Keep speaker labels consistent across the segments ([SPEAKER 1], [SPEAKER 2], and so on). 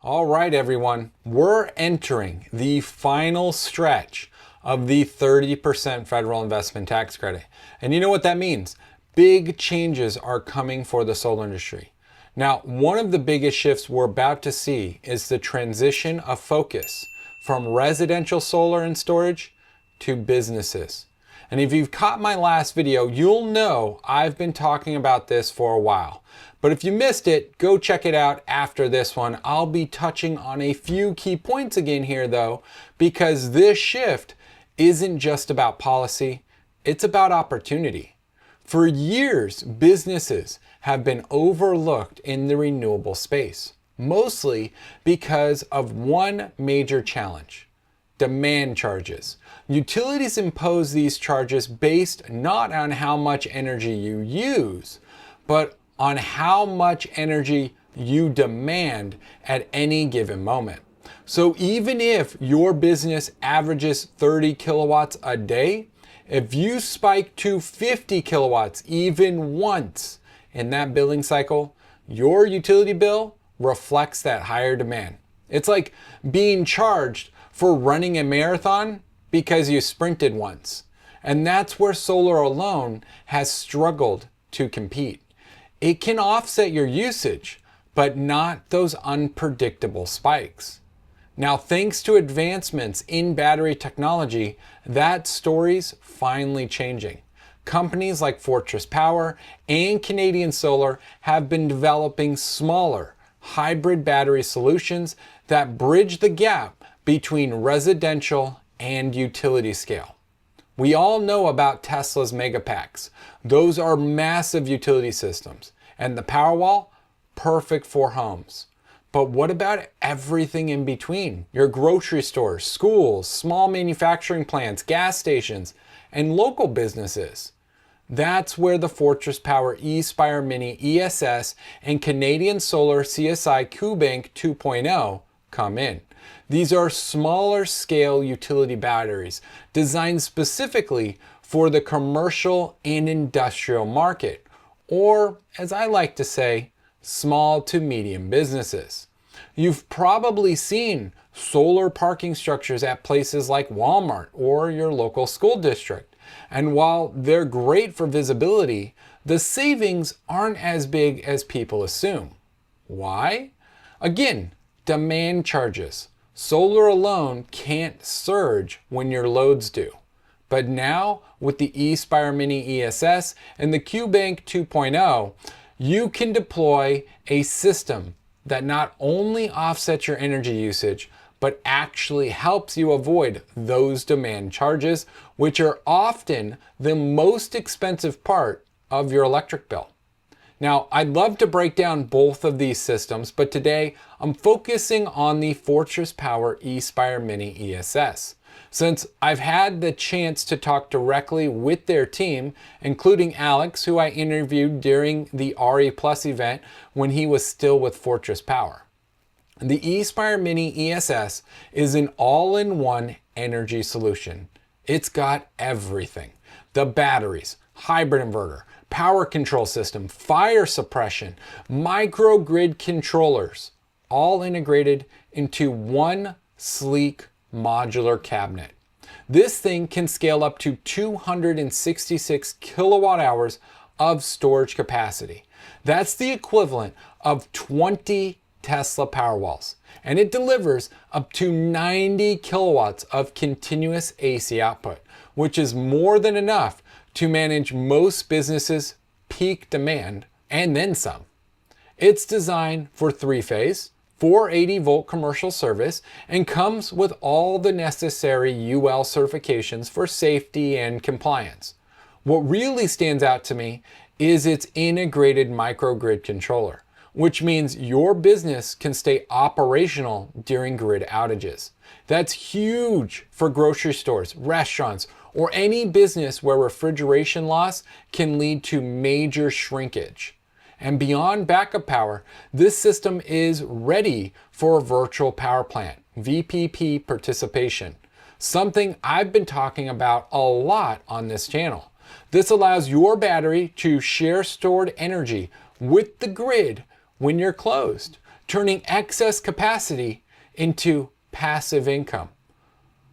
[SPEAKER 1] All right, everyone, we're entering the final stretch of the 30% federal investment tax credit. And you know what that means? Big changes are coming for the solar industry. Now, one of the biggest shifts we're about to see is the transition of focus from residential solar and storage to businesses. And if you've caught my last video, you'll know I've been talking about this for a while. But if you missed it, go check it out after this one. I'll be touching on a few key points again here though, because this shift isn't just about policy, it's about opportunity. For years, businesses have been overlooked in the renewable space, mostly because of one major challenge: demand charges. Utilities impose these charges based not on how much energy you use, but on how much energy you demand at any given moment. So even if your business averages 30 kilowatts a day, if you spike to 50 kilowatts even once in that billing cycle, your utility bill reflects that higher demand. It's like being charged for running a marathon because you sprinted once. And that's where solar alone has struggled to compete. It can offset your usage, but not those unpredictable spikes. Now, thanks to advancements in battery technology, that story's finally changing. Companies like Fortress Power and Canadian Solar have been developing smaller, hybrid battery solutions that bridge the gap between residential and utility scale. We all know about Tesla's Megapacks. Those are massive utility systems. And the Powerwall, perfect for homes. But what about everything in between? Your grocery stores, schools, small manufacturing plants, gas stations, and local businesses. That's where the Fortress Power eSpire Mini ESS and Canadian Solar CSI KuBank 2.0 come in. These are smaller scale utility batteries designed specifically for the commercial and industrial market, or as I like to say, small to medium businesses. You've probably seen solar parking structures at places like Walmart or your local school district. And while they're great for visibility, the savings aren't as big as people assume. Why? Again, demand charges. Solar alone can't surge when your loads do. But now, with the eSpire Mini ESS and the KuBank 2.0, you can deploy a system that not only offsets your energy usage, but actually helps you avoid those demand charges, which are often the most expensive part of your electric bill. Now, I'd love to break down both of these systems, but today I'm focusing on the Fortress Power eSpire Mini ESS. Since I've had the chance to talk directly with their team, including Alex, who I interviewed during the RE Plus event when he was still with Fortress Power. The eSpire Mini ESS is an all-in-one energy solution. It's got everything: the batteries, hybrid inverter, power control system, fire suppression, microgrid controllers, all integrated into one sleek modular cabinet. This thing can scale up to 266 kilowatt hours of storage capacity. That's the equivalent of 20 Tesla Powerwalls, and it delivers up to 90 kilowatts of continuous AC output, which is more than enough to manage most businesses' peak demand and then some. It's designed for three-phase, 480 volt commercial service, and comes with all the necessary UL certifications for safety and compliance. What really stands out to me is its integrated microgrid controller, which means your business can stay operational during grid outages. That's huge for grocery stores, restaurants, or any business where refrigeration loss can lead to major shrinkage. And beyond backup power, this system is ready for a virtual power plant, VPP participation, something I've been talking about a lot on this channel. This allows your battery to share stored energy with the grid when you're closed, turning excess capacity into passive income.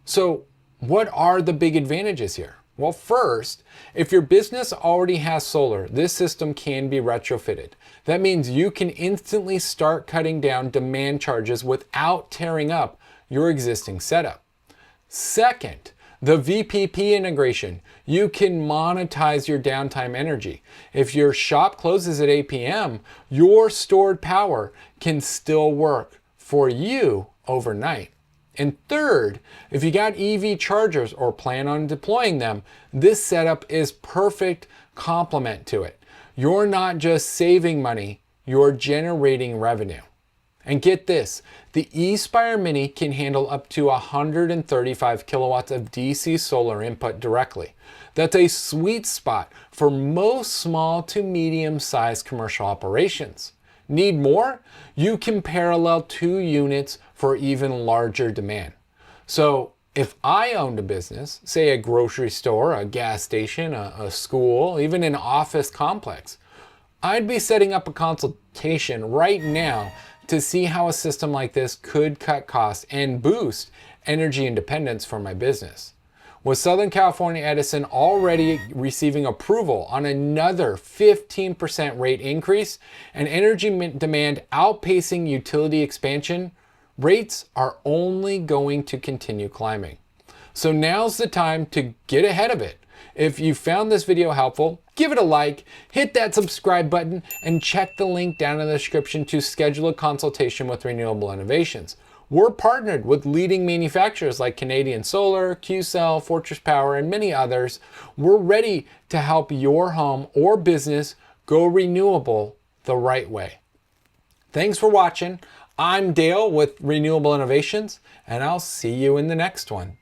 [SPEAKER 1] So what are the big advantages here? Well, first, if your business already has solar, this system can be retrofitted. That means you can instantly start cutting down demand charges without tearing up your existing setup. Second, the VPP integration. You can monetize your downtime energy. If your shop closes at 8 p.m., your stored power can still work for you overnight. And third, if you got EV chargers or plan on deploying them, this setup is perfect complement to it. You're not just saving money, you're generating revenue. And get this, the eSpire Mini can handle up to 135 kilowatts of DC solar input directly. That's a sweet spot for most small to medium-sized commercial operations. Need more? You can parallel 2 units for even larger demand. So if I owned a business, say a grocery store, a gas station, a school, even an office complex, I'd be setting up a consultation right now to see how a system like this could cut costs and boost energy independence for my business. With Southern California Edison already receiving approval on another 15% rate increase and energy demand outpacing utility expansion, rates are only going to continue climbing. So now's the time to get ahead of it. If you found this video helpful, give it a like, hit that subscribe button, and check the link down in the description to schedule a consultation with Renewable Innovations. We're partnered with leading manufacturers like Canadian Solar, QCell, Fortress Power, and many others. We're ready to help your home or business go renewable the right way. Thanks for watching. I'm Dale with Renewable Innovations, and I'll see you in the next one.